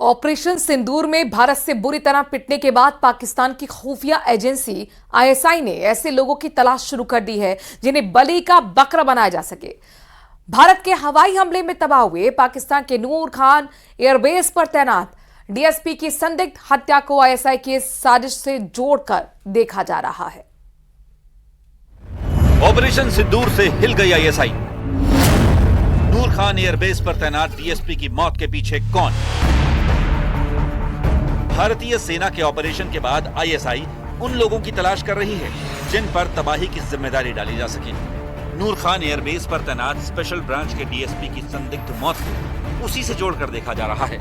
Operation सिंदूर में भारत से बुरी तरह पिटने के बाद पाकिस्तान की खुफिया एजेंसी आईएसआई ने ऐसे लोगों की तलाश शुरू कर दी है जिन्हें बलि का बकरा बनाया जा सके। भारत के हवाई हमले में तबाह हुए पाकिस्तान के नूर खान एयरबेस पर तैनात डीएसपी की संदिग्ध हत्या को आईएसआई की साजिश से जोड़कर देखा जा रहा है। ऑपरेशन सिंदूर से हिल गई आईएसआई। नूर खान एयरबेस पर तैनात डीएसपी की मौत के पीछे कौन? भारतीय सेना के ऑपरेशन के बाद आईएसआई उन लोगों की तलाश कर रही है जिन पर तबाही की जिम्मेदारी डाली जा सके। नूर खान एयरबेस पर तैनात स्पेशल ब्रांच के डीएसपी की संदिग्ध मौत को उसी से जोड़कर देखा जा रहा है।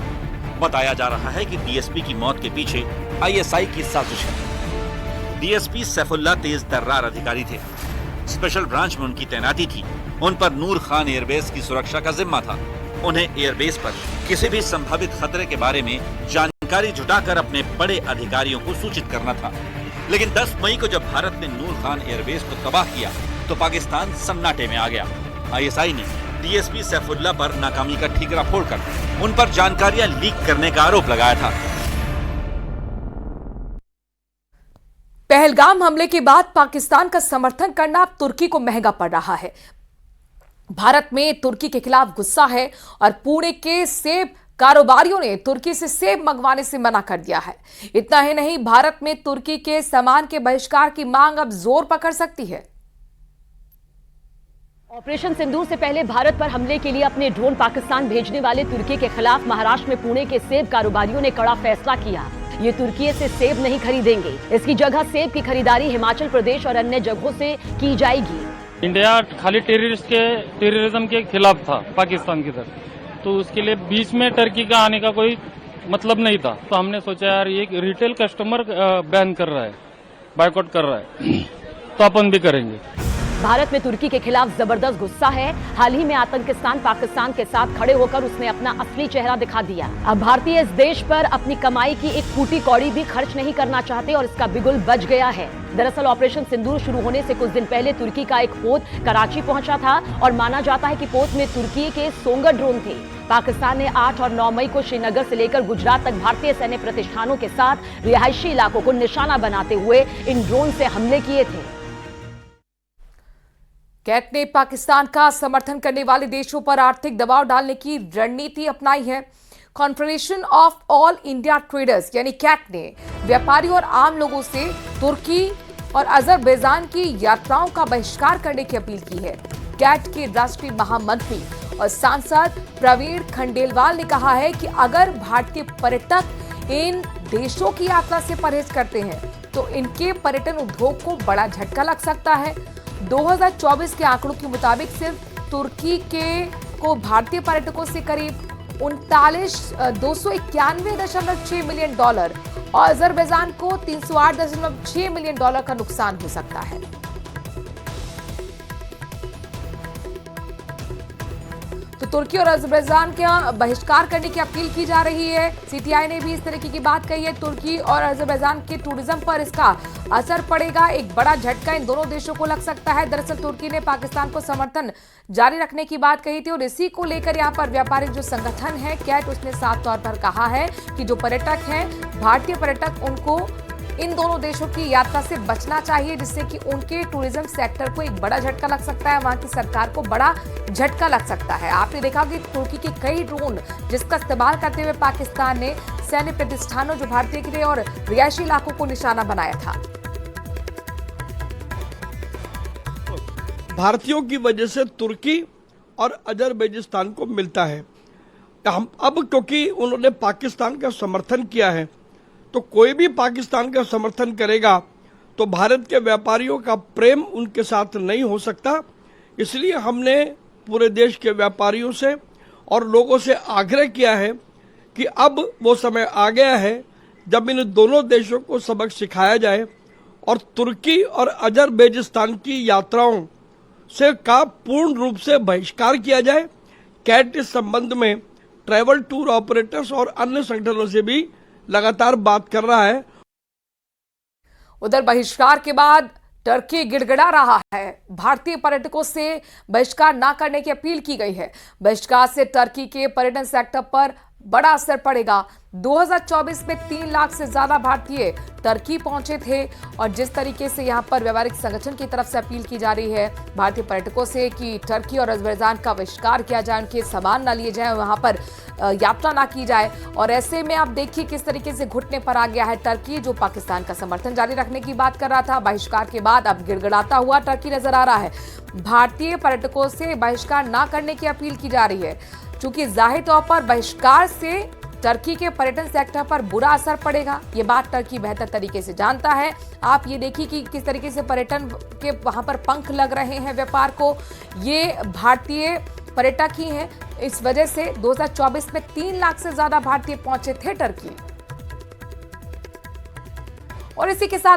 बताया जा रहा है कि डीएसपी की मौत के पीछे आईएसआई की साजिश है। डीएसपी सैफुल्लाह तेज तर्रार अधिकारी थे। स्पेशल ब्रांच में उनकी तैनाती थी। उन पर नूर खान एयरबेस की सुरक्षा का जिम्मा था। उन्हें एयरबेस पर किसी भी संभावित खतरे के बारे में जानकारी जुटाकर अपने बड़े अधिकारियों को सूचित करना था। लेकिन 10 मई को जब भारत ने नूर खान एयरबेस को तबाह किया तो पाकिस्तान सन्नाटे में आ गया। आईएसआई ने डीएसपी सैफुल्लाह पर नाकामी का ठीकरा फोड़कर उन पर जानकारियां लीक करने का आरोप लगाया था। पहलगाम हमले के बाद पाकिस्तान का समर्थन करना अब तुर्की को महंगा पड़ रहा है। भारत में तुर्की के खिलाफ गुस्सा है और पुणे के सेब कारोबारियों ने तुर्की से सेब मंगवाने से मना कर दिया है। इतना ही नहीं, भारत में तुर्की के सामान के बहिष्कार की मांग अब जोर पकड़ सकती है। ऑपरेशन सिंदूर से पहले भारत पर हमले के लिए अपने ड्रोन पाकिस्तान भेजने वाले तुर्की के खिलाफ महाराष्ट्र में पुणे के सेब कारोबारियों ने कड़ा फैसला किया। ये तुर्की से सेब नहीं खरीदेंगे। इसकी जगह सेब की खरीदारी हिमाचल प्रदेश और अन्य जगहों से की जाएगी। इंडिया खाली टेररिज्म के खिलाफ था पाकिस्तान की तरफ, तो उसके लिए बीच में टर्की का आने का कोई मतलब नहीं था। तो हमने सोचा यार ये रिटेल कस्टमर बैन कर रहा है, बायकॉट कर रहा है, तो अपन भी करेंगे। भारत में तुर्की के खिलाफ जबरदस्त गुस्सा है। हाल ही में आतंकिस्तान पाकिस्तान के साथ खड़े होकर उसने अपना असली चेहरा दिखा दिया। अब भारतीय इस देश पर अपनी कमाई की एक फूटी कौड़ी भी खर्च नहीं करना चाहते और इसका बिगुल बज गया है। दरअसल ऑपरेशन सिंदूर शुरू होने से कुछ दिन पहले तुर्की का एक पोत कराची पहुंचा था और माना जाता है कि पोत में तुर्की के सोंगर ड्रोन थे। पाकिस्तान ने 8 और 9 मई को श्रीनगर से लेकर गुजरात तक भारतीय सैन्य प्रतिष्ठानों के साथ रिहायशी इलाकों को निशाना बनाते हुए इन ड्रोन से हमले किए थे। कैट ने पाकिस्तान का समर्थन करने वाले देशों पर आर्थिक दबाव डालने की रणनीति अपनाई है। Confederation of all India traders यानी कैट ने व्यापारियों और आम लोगों से तुर्की और अजरबैजान की यात्राओं का बहिष्कार करने की अपील की है। कैट के राष्ट्रीय महामंत्री और सांसद प्रवीण खंडेलवाल ने कहा है कि अगर भारतीय पर्यटक इन देशों की यात्रा से परहेज करते हैं तो इनके पर्यटन उद्योग को बड़ा झटका लग सकता है। 2024 के आंकड़ों के मुताबिक सिर्फ तुर्की को भारतीय पर्यटकों से करीब 291.6 मिलियन डॉलर और अजरबैजान को 308.6 मिलियन डॉलर का नुकसान हो सकता है। तो तुर्की और अजरबैजान का बहिष्कार करने की अपील की जा रही है। सीटीआई ने भी इस तरीके की बात कही है। तुर्की और अजरबैजान के टूरिज्म पर इसका असर पड़ेगा। एक बड़ा झटका इन दोनों देशों को लग सकता है। दरअसल तुर्की ने पाकिस्तान को समर्थन जारी रखने की बात कही थी और इसी को लेकर यहाँ पर व्यापारिक जो संगठन है कैट, उसने साफ तौर पर कहा है कि जो पर्यटक हैं, भारतीय पर्यटक, उनको इन दोनों देशों की यात्रा से बचना चाहिए, जिससे कि उनके टूरिज्म सेक्टर को एक बड़ा झटका लग सकता है, वहां की सरकार को बड़ा झटका लग सकता है। आपने देखा कि तुर्की के कई ड्रोन जिसका इस्तेमाल करते हुए पाकिस्तान ने सैन्य प्रतिष्ठानों जो भारतीय के लिए और रिहायशी इलाकों को निशाना बनाया था। भारतीयों की वजह से तुर्की और अजरबैजान को मिलता है। हम अब क्योंकि उन्होंने पाकिस्तान का समर्थन किया है तो कोई भी पाकिस्तान का समर्थन करेगा तो भारत के व्यापारियों का प्रेम उनके साथ नहीं हो सकता। इसलिए हमने पूरे देश के व्यापारियों से और लोगों से आग्रह किया है कि अब वो समय आ गया है जब इन दोनों देशों को सबक सिखाया जाए और तुर्की और अजरबैजान की यात्राओं से का पूर्ण रूप से बहिष्कार किया जाए। कैट इस संबंध में ट्रैवल टूर ऑपरेटर्स और अन्य संगठनों से भी लगातार बात कर रहा है। उधर बहिष्कार के बाद टर्की गिड़गिड़ा रहा है। भारतीय पर्यटकों से बहिष्कार न करने की अपील की गई है। बहिष्कार से टर्की के पर्यटन सेक्टर पर बड़ा असर पड़ेगा। 2024 में 3 लाख से ज्यादा भारतीय टर्की पहुंचे थे और जिस तरीके से यहां पर व्यापारिक संगठन की तरफ से अपील की जा रही है भारतीय पर्यटकों से कि टर्की और अजरबैजान का बहिष्कार किया जाए, उनके सामान ना लिए जाए, वहां पर यात्रा ना की जाए। और ऐसे में आप देखिए किस तरीके से घुटने पर आ गया है टर्की, जो पाकिस्तान का समर्थन जारी रखने की बात कर रहा था। बहिष्कार के बाद अब गिड़गिड़ाता हुआ टर्की नजर आ रहा है। भारतीय पर्यटकों से बहिष्कार ना करने की अपील की जा रही है, चूंकि जाहिर तौर पर बहिष्कार से टर्की के पर्यटन सेक्टर पर बुरा असर पड़ेगा। ये बात टर्की बेहतर तरीके से जानता है। आप ये देखिए कि किस तरीके से पर्यटन के वहां पर पंख लग रहे हैं व्यापार को। ये भारतीय पर्यटक ही हैं। इस वजह से 2024 में 3 लाख से ज्यादा भारतीय पहुंचे थे टर्की। और इसी के साथ